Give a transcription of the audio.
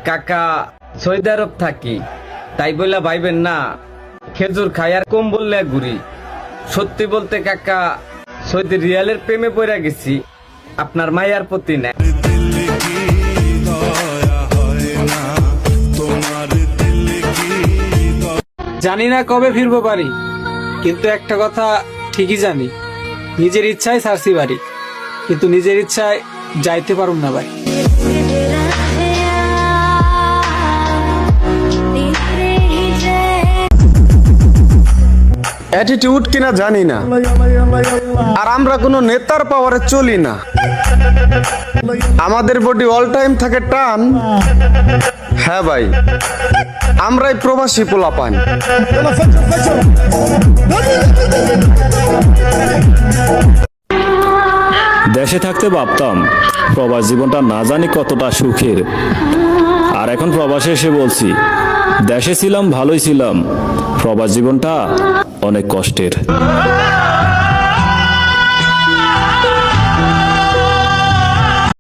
কাকা সৌদি আরব থাকি, তাই বলে ভাইবেন না খেজুর খাই আর কম বললে ঘুরি। সত্যি বলতে কাকা সৌদি রিয়ালের প্রেমে পড়ে গেছি, আপনার মায়ার প্রতি না। জানি না কবে ফিরবো বাড়ি, কিন্তু একটা কথা ঠিকই জানি, নিজের ইচ্ছায় ছাড়ছি বাড়ি, কিন্তু নিজের ইচ্ছায় যাইতে পারুম না বাড়ি। অ্যাটিটিউড কিনা জানি না, আর আমরা কোনো নেতার পাওয়ারে চলি না। আমাদের বডি অল টাইম থাকে টান। হ্যাঁ ভাই, আমরাই প্রবাসী পোলাপান। দেশে থাকতে ভাবতাম প্রবাস জীবনটা না জানি কতটা সুখের, আর এখন প্রবাসে এসে বলছি দেশে ছিলাম ভালোই ছিলাম, প্রবাস জীবনটা অনেক কষ্টের।